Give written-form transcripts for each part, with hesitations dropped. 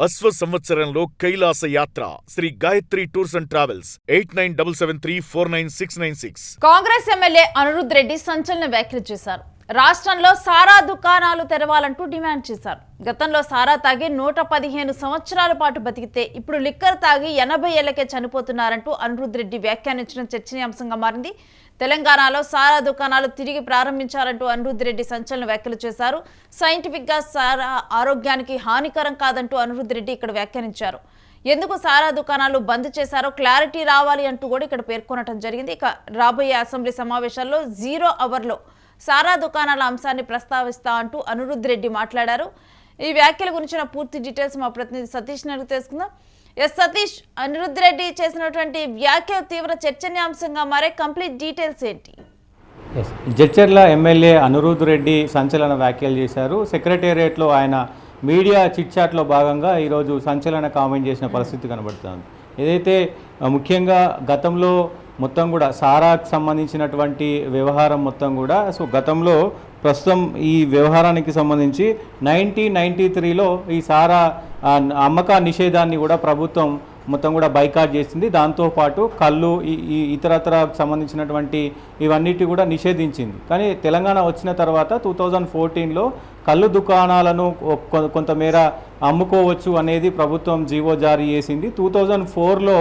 అశ్వ సంవత్సరంలో కైలాస యాత్ర Sri Gayatri tours and travels 8977349696. Congress MLA Anirudh Reddy సంచలన వ్యాఖ్యలు చేశారు. రాష్ట్రంలో సారా దుకాణాలు తెరవాలంటూ డిమాండ్ చేశారు. గతంలో సారా తాగి 115 సంవత్సరాల పాటు బతికితే ఇప్పుడు లిక్కర్ తాగి 80 ఏళ్లకే చనిపోతున్నారంటూ అనిరుద్ రెడ్డి వ్యాఖ్యానించడం చర్చనీయాంశంగా మారింది. తెలంగాణలో సారా దుకాణాలు తిరిగి ప్రారంభించాలంటూ అనిరుద్ రెడ్డి సంచలన వ్యాఖ్యలు చేశారు. సైంటిఫిక్ గా సారా ఆరోగ్యానికి హానికరం కాదంటూ అనిరుద్ రెడ్డి ఇక్కడ వ్యాఖ్యానించారు. ఎందుకు సారా దుకాణాలు బంద్ చేశారో క్లారిటీ రావాలి అంటూ కూడా ఇక్కడ పేర్కొనడం జరిగింది. ఇక రాబోయే అసెంబ్లీ సమావేశాల్లో 0 అవర్లో సారా దుకాణాల అంశాన్ని ప్రస్తావిస్తా అంటూ అనిరుద్ రెడ్డి మాట్లాడారు. ఈ వ్యాఖ్యల గురించిన పూర్తి డీటెయిల్స్ మా ప్రతినిధి సతీష్ అడిగి తెలుసుకుందాం. సతీష్, అనిరుద్ రెడ్డి చేసినటువంటి వ్యాఖ్యలు తీవ్ర చర్చనీయాంశంగా మారే కంప్లీట్ డీటెయిల్స్ ఏంటి? జడ్చర్ల ఎమ్మెల్యే అనిరుద్ రెడ్డి సంచలన వ్యాఖ్యలు చేశారు. సెక్రటేరియట్లో ఆయన మీడియా చిట్చాట్లో భాగంగా ఈరోజు సంచలన కామెంట్ చేసిన పరిస్థితి కనబడుతుంది. ఏదైతే ముఖ్యంగా గతంలో మొత్తం కూడా సారాకు సంబంధించినటువంటి వ్యవహారం మొత్తం కూడా గతంలో ప్రస్తుతం ఈ వ్యవహారానికి సంబంధించి 1993లో ఈ సారా అమ్మక నిషేధాన్ని కూడా ప్రభుత్వం మొత్తం కూడా బైకాట్ చేసింది. దాంతోపాటు కళ్ళు ఈ ఇతరత్ర సంబంధించినటువంటి ఇవన్నిటి కూడా నిషేధించింది. కానీ తెలంగాణ వచ్చిన తర్వాత 2014లో కళ్ళు దుకాణాలను కొంతమేర అమ్ముకోవచ్చు అనేది ప్రభుత్వం జీవో జారీ చేసింది. 2004లో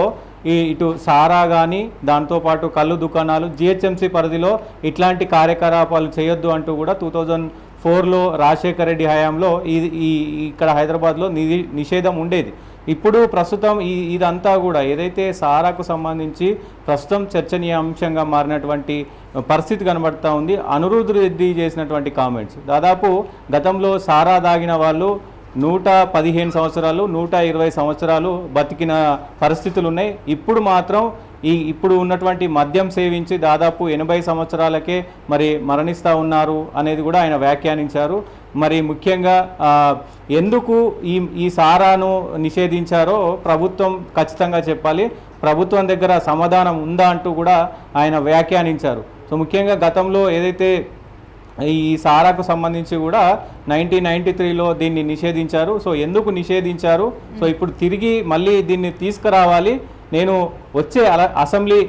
ఇటు సారా కానీ దాంతోపాటు కళ్ళు దుకాణాలు జిహెచ్ఎంసీ పరిధిలో ఇట్లాంటి కార్యకలాపాలు చేయొద్దు అంటూ కూడా 2004లో రాజశేఖర రెడ్డి హయాంలో ఇక్కడ హైదరాబాద్లో నిషేధం ఉండేది. ఇప్పుడు ప్రస్తుతం ఇదంతా కూడా ఏదైతే సారాకు సంబంధించి ప్రస్తుతం చర్చనీయాంశంగా మారినటువంటి పరిస్థితి కనబడుతూ ఉంది. అనిరుద్ రెడ్డి చేసినటువంటి కామెంట్స్ దాదాపు గతంలో సారా దాగిన వాళ్ళు 115 సంవత్సరాలు 120 సంవత్సరాలు బతికిన పరిస్థితులు ఉన్నాయి. ఇప్పుడు మాత్రం ఇప్పుడు ఉన్నటువంటి మద్యం సేవించి దాదాపు 80 సంవత్సరాలకే మరి మరణిస్తూ ఉన్నారు అనేది కూడా ఆయన వ్యాఖ్యానించారు. మరి ముఖ్యంగా ఎందుకు ఈ సారాను నిషేధించారో ప్రభుత్వం ఖచ్చితంగా చెప్పాలి, ప్రభుత్వం దగ్గర సమాధానం ఉందా అంటూ కూడా ఆయన వ్యాఖ్యానించారు. సో ముఖ్యంగా గతంలో ఏదైతే ఈ సారాకు సంబంధించి కూడా 1993లో దీన్ని నిషేధించారు. సో ఎందుకు నిషేధించారు, సో ఇప్పుడు తిరిగి మళ్ళీ దీన్ని తీసుకురావాలి, నేను వచ్చే అసెంబ్లీ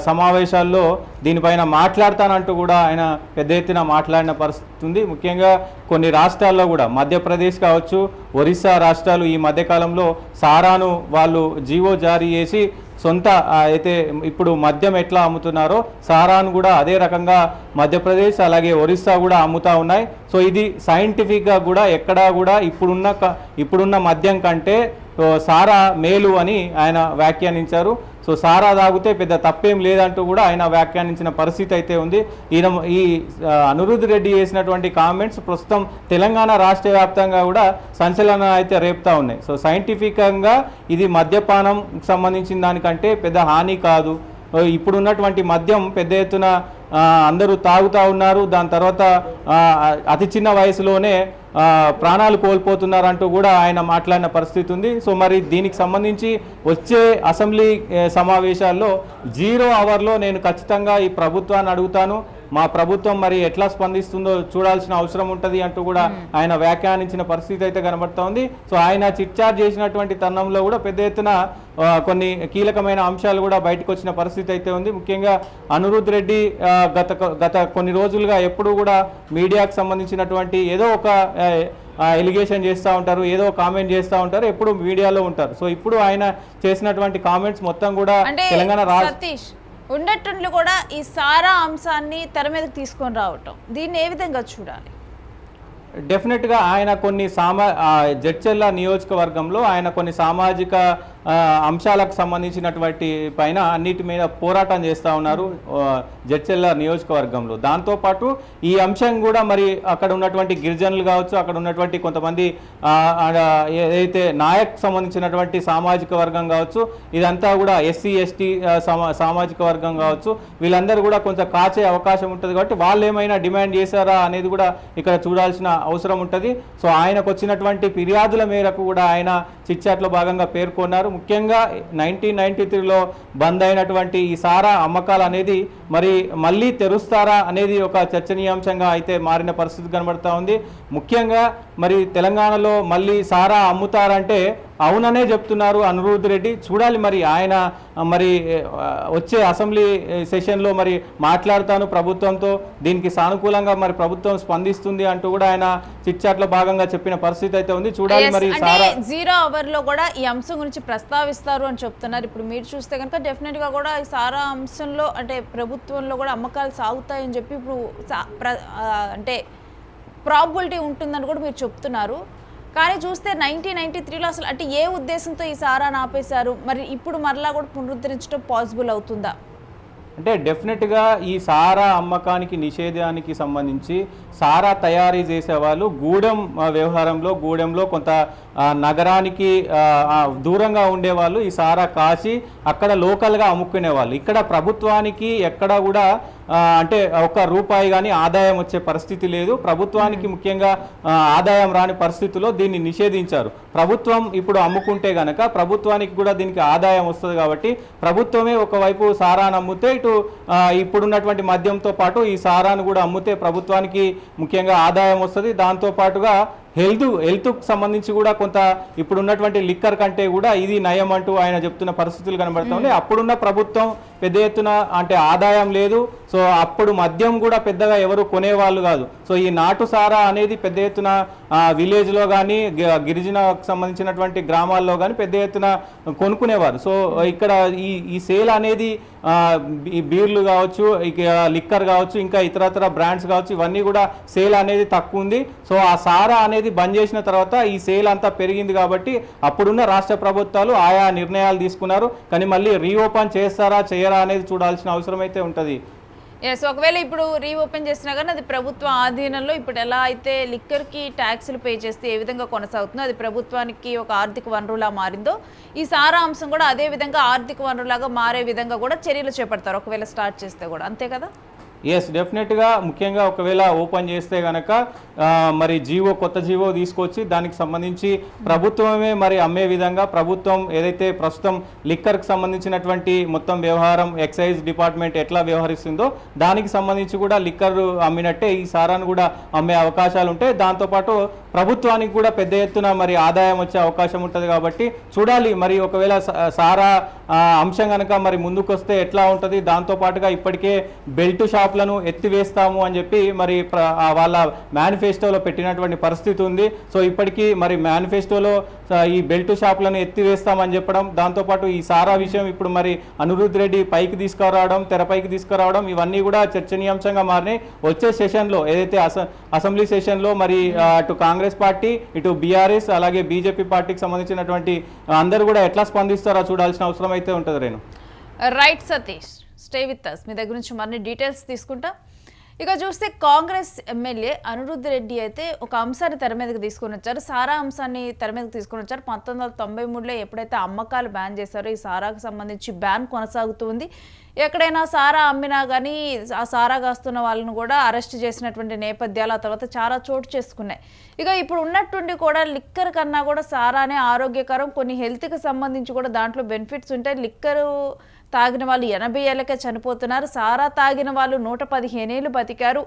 సమావేశాల్లో దీనిపైన మాట్లాడతానంటూ కూడా ఆయన పెద్ద ఎత్తున మాట్లాడిన పరిస్థితి ఉంది. ముఖ్యంగా కొన్ని రాష్ట్రాల్లో కూడా మధ్యప్రదేశ్ కావచ్చు, ఒరిస్సా రాష్ట్రాలు ఈ మధ్యకాలంలో సారాను వాళ్ళు జీవో జారీ చేసి సొంత అయితే ఇప్పుడు మద్యం ఎట్లా అమ్ముతున్నారో సారాను కూడా అదే రకంగా మధ్యప్రదేశ్ అలాగే ఒరిస్సా కూడా అమ్ముతూ ఉన్నాయి. సో ఇది సైంటిఫిక్గా కూడా ఎక్కడా కూడా ఇప్పుడున్న మద్యం కంటే సారా మేలు అని ఆయన వ్యాఖ్యానించారు. సో సారా తాగితే పెద్ద తప్పేం లేదంటూ కూడా ఆయన వ్యాఖ్యానించిన పరిస్థితి అయితే ఉంది. ఈ అనిరుద్ రెడ్డి చేసినటువంటి కామెంట్స్ ప్రస్తుతం తెలంగాణ రాష్ట్ర వ్యాప్తంగా కూడా సంచలనం అయితే రేపుతా ఉన్నాయి. సో సైంటిఫికంగా ఇది మద్యపానం సంబంధించిన దానికంటే పెద్ద హాని కాదు. ఇప్పుడున్నటువంటి మద్యం పెద్ద ఎత్తున అందరూ తాగుతూ ఉన్నారు. దాని తర్వాత అతి చిన్న వయసులోనే ప్రాణాలు కోల్పోతున్నారంటూ కూడా ఆయన మాట్లాడిన పరిస్థితి ఉంది. సో మరి దీనికి సంబంధించి వచ్చే అసెంబ్లీ సమావేశాల్లో 0 అవర్లో నేను ఖచ్చితంగా ఈ ప్రభుత్వాన్ని అడుగుతాను, మా ప్రభుత్వం మరి ఎట్లా స్పందిస్తుందో చూడాల్సిన అవసరం ఉంటుంది అంటూ కూడా ఆయన వ్యాఖ్యానించిన పరిస్థితి అయితే కనబడుతూ ఉంది. సో ఆయన చిట్చార్జ్ చేసినటువంటి తరుణంలో కూడా పెద్ద ఎత్తున కొన్ని కీలకమైన అంశాలు కూడా బయటకు వచ్చిన పరిస్థితి అయితే ఉంది. ముఖ్యంగా అనిరుద్ రెడ్డి గత కొన్ని రోజులుగా ఎప్పుడు కూడా మీడియాకు సంబంధించినటువంటి ఏదో ఒక ఎలిగేషన్ చేస్తూ ఉంటారు, ఏదో కామెంట్ చేస్తూ ఉంటారు, ఎప్పుడు మీడియాలో ఉంటారు. సో ఇప్పుడు ఆయన చేసినటువంటి కామెంట్స్ మొత్తం కూడా తెలంగాణ ఉన్నట్టుండి కూడా ఈ సారా అంశాన్ని తెర మీదకి తీసుకొని రావటం, దీన్ని ఏ విధంగా చూడాలి? డెఫినెట్గా ఆయన కొన్ని జడ్చర్ల నియోజకవర్గంలో ఆయన కొన్ని సామాజిక అంశాలకు సంబంధించినటువంటి పైన అన్నిటి మీద పోరాటం చేస్తూ ఉన్నారు జడ్చర్ల నియోజకవర్గంలో. దాంతోపాటు ఈ అంశం కూడా మరి అక్కడ ఉన్నటువంటి గిరిజనులు కావచ్చు, అక్కడ ఉన్నటువంటి కొంతమంది ఏదైతే నాయక్ సంబంధించినటువంటి సామాజిక వర్గం కావచ్చు, ఇదంతా కూడా ఎస్సీ ఎస్టీ సామాజిక వర్గం కావచ్చు, వీళ్ళందరూ కూడా కొంచెం కాచే అవకాశం ఉంటుంది. కాబట్టి వాళ్ళు ఏమైనా డిమాండ్ చేశారా అనేది కూడా ఇక్కడ చూడాల్సిన అవసరం ఉంటుంది. సో ఆయనకు వచ్చినటువంటి ఫిర్యాదుల మేరకు కూడా ఆయన చిట్చాట్లో భాగంగా పేర్కొన్నారు. ముఖ్యంగా 1993లో బంద్ అయినటువంటి ఈ సారా అమ్మకాలు అనేది మరి మళ్ళీ తెరుస్తారా అనేది ఒక చర్చనీయాంశంగా అయితే మారిన పరిస్థితి కనబడతా ఉంది. ముఖ్యంగా మరి తెలంగాణలో మళ్ళీ సారా అమ్ముతారంటే అవుననే చెప్తున్నారు అనిరుద్ రెడ్డి. చూడాలి మరి ఆయన మరి వచ్చే అసెంబ్లీ సెషన్లో మరి మాట్లాడతాను ప్రభుత్వంతో, దీనికి సానుకూలంగా మరి ప్రభుత్వం స్పందిస్తుంది అంటూ కూడా ఆయన చిట్చాట్లో భాగంగా చెప్పిన పరిస్థితి అయితే ఉంది. చూడాలి మరి సారా 0 అవర్లో కూడా ఈ అంశం గురించి ప్రస్తావిస్తారు అని చెప్తున్నారు. ఇప్పుడు మీరు చూస్తే కనుక డెఫినెట్ గా కూడా ఈ సారా అంశంలో అంటే ప్రభుత్వంలో కూడా అమ్మకాలు సాగుతాయని చెప్పి ఇప్పుడు అంటే ప్రాబిలిటీ ఉంటుందని కూడా మీరు చెప్తున్నారు. కానీ చూస్తే 1993లో అసలు అంటే ఏ ఉద్దేశంతో ఈ సారాను ఆపేశారు, మరి ఇప్పుడు మరలా కూడా పునరుద్ధరించడం పాసిబుల్ అవుతుందా? అంటే డెఫినెట్గా ఈ సారా అమ్మకానికి నిషేధానికి సంబంధించి సారా తయారీ చేసేవాళ్ళు గూడెంలో కొంత నగరానికి దూరంగా ఉండేవాళ్ళు ఈ సారా కాసి అక్కడ లోకల్గా అమ్ముకునేవాళ్ళు. ఇక్కడ ప్రభుత్వానికి ఎక్కడ కూడా అంటే ఒక్క రూపాయి కానీ ఆదాయం వచ్చే పరిస్థితి లేదు. ప్రభుత్వానికి ముఖ్యంగా ఆదాయం రాని పరిస్థితిలో దీన్ని నిషేధించారు. ప్రభుత్వం ఇప్పుడు అమ్ముకుంటే గనక ప్రభుత్వానికి కూడా దీనికి ఆదాయం వస్తుంది కాబట్టి ప్రభుత్వమే ఒకవైపు సారాను అమ్ముతే ఇటు ఇప్పుడున్నటువంటి మద్యంతో పాటు ఈ సారాను కూడా అమ్ముతే ప్రభుత్వానికి ముఖ్యంగా ఆదాయం వస్తుంది. దాంతోపాటుగా హెల్త్కు సంబంధించి కూడా కొంత ఇప్పుడు ఉన్నటువంటి లిక్కర్ కంటే కూడా ఇది నయం అంటూ ఆయన చెప్తున్న పరిస్థితులు కనబడుతుంది. అప్పుడున్న ప్రభుత్వం పెద్ద ఎత్తున అంటే ఆదాయం లేదు. సో అప్పుడు మద్యం కూడా పెద్దగా ఎవరు కొనేవాళ్ళు కాదు. సో ఈ నాటు సారా అనేది పెద్ద ఎత్తున విలేజ్లో కానీ గిరిజనకు సంబంధించినటువంటి గ్రామాల్లో కానీ పెద్ద ఎత్తున కొనుక్కునేవారు. సో ఇక్కడ ఈ సేల్ అనేది ఈ బీర్లు కావచ్చు, లిక్కర్ కావచ్చు, ఇంకా ఇతరతర బ్రాండ్స్ కావచ్చు, ఇవన్నీ కూడా సేల్ అనేది తక్కువ ఉంది. సో ఆ సారా అనేది బంద్ చేసిన తర్వాత ఈ సేల్ అంతా పెరిగింది కాబట్టి అప్పుడున్న రాష్ట్ర ప్రభుత్వాలు ఆయా నిర్ణయాలు తీసుకున్నారు. కానీ మళ్ళీ రీఓపెన్ చేస్తారా చేయరా అనేది చూడాల్సిన అవసరం అయితే ఉంటుంది. ఎస్, ఒకవేళ ఇప్పుడు రీఓపెన్ చేసినా కానీ అది ప్రభుత్వ ఆధీనంలో ఇప్పుడు ఎలా అయితే లిక్కర్కి ట్యాక్సులు పే చేస్తే ఏ విధంగా కొనసాగుతుందో అది ప్రభుత్వానికి ఒక ఆర్థిక వనరులా మారిందో ఈ సారా అంశం కూడా అదే విధంగా ఆర్థిక వనరులాగా మారే విధంగా కూడా చర్యలు చేపడతారు ఒకవేళ స్టార్ట్ చేస్తే కూడా, అంతే కదా? ఎస్, డెఫినెట్గా ముఖ్యంగా ఒకవేళ ఓపెన్ చేస్తే కనుక మరి కొత్త జీవో తీసుకొచ్చి దానికి సంబంధించి ప్రభుత్వమే మరి అమ్మే విధంగా ప్రభుత్వం ఏదైతే ప్రస్తుతం లిక్కర్కి సంబంధించినటువంటి మొత్తం వ్యవహారం ఎక్సైజ్ డిపార్ట్మెంట్ ఎట్లా వ్యవహరిస్తుందో దానికి సంబంధించి కూడా లిక్కర్ అమ్మినట్టే ఈ సారాను కూడా అమ్మే అవకాశాలు ఉంటాయి. దాంతోపాటు ప్రభుత్వానికి కూడా పెద్ద ఎత్తున మరి ఆదాయం వచ్చే అవకాశం ఉంటుంది. కాబట్టి చూడాలి మరి ఒకవేళ సారా అంశం కనుక మరి ముందుకు వస్తే ఎట్లా ఉంటుంది. దాంతోపాటుగా ఇప్పటికే బెల్ట్ షాప్లను ఎత్తివేస్తాము అని చెప్పి మరి వాళ్ళ మేనిఫెస్టోలో పెట్టినటువంటి పరిస్థితి ఉంది. సో ఇప్పటికీ మరి మేనిఫెస్టోలో ఈ బెల్ట్ షాప్లను ఎత్తివేస్తామని చెప్పడం, దాంతోపాటు ఈ సారా విషయం ఇప్పుడు మరి అనిరుద్ రెడ్డి తెరపైకి తీసుకురావడం ఇవన్నీ కూడా చర్చనీయాంశంగా మారినాయి. వచ్చే సెషన్లో ఏదైతే అసెంబ్లీ సెషన్లో మరి అటు కాంగ్రెస్ పార్టీ, ఇటు బీఆర్ఎస్, అలాగే బీజేపీ పార్టీకి సంబంధించినటువంటి అందరూ కూడా ఎట్లా స్పందిస్తారో చూడాల్సిన అవసరం అయితే ఉంటుంది. Renu right Satish, stay with us. మీ దగ్గర నుంచి మరిన్ని డీటెయిల్స్ తీసుకుంటా. ఇక చూస్తే కాంగ్రెస్ ఎమ్మెల్యే అనిరుద్ రెడ్డి అయితే ఒక అంశాన్ని తెర మీదకి తీసుకొని వచ్చారు. సారా అంశాన్ని తెర మీదకి తీసుకొని వచ్చారు. 1993లో ఎప్పుడైతే అమ్మకాలు బ్యాన్ చేశారో ఈ సారాకు సంబంధించి బ్యాన్ కొనసాగుతుంది. ఎక్కడైనా సారా అమ్మినా కానీ ఆ సారా కాస్తున్న వాళ్ళను కూడా అరెస్ట్ చేసినటువంటి నేపథ్యాలు ఆ తర్వాత చాలా చోటు చేసుకున్నాయి. ఇక ఇప్పుడు ఉన్నట్టుండి కూడా లిక్కర్ కన్నా కూడా సారానే ఆరోగ్యకరం, కొన్ని హెల్త్కి సంబంధించి కూడా దాంట్లో బెనిఫిట్స్ ఉంటాయి. లిక్కరు తాగిన వాళ్ళు 80 ఏళ్ళకే చనిపోతున్నారు. సారా తాగిన వాళ్ళు 115 ఏళ్ళు బతికారు.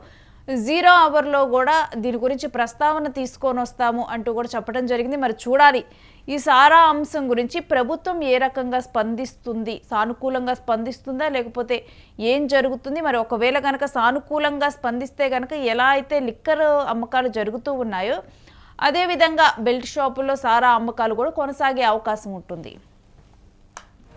0 అవర్లో కూడా దీని గురించి ప్రస్తావన తీసుకొని వస్తాము అంటూ కూడా చెప్పడం జరిగింది. మరి చూడాలి ఈ సారా అంశం గురించి ప్రభుత్వం ఏ రకంగా స్పందిస్తుంది, సానుకూలంగా స్పందిస్తుందా లేకపోతే ఏం జరుగుతుంది. మరి ఒకవేళ కనుక సానుకూలంగా స్పందిస్తే కనుక ఎలా అయితే లిక్కర్ అమ్మకాలు జరుగుతూ ఉన్నాయో అదేవిధంగా బెల్ట్ షాపుల్లో సారా అమ్మకాలు కూడా కొనసాగే అవకాశం ఉంటుంది.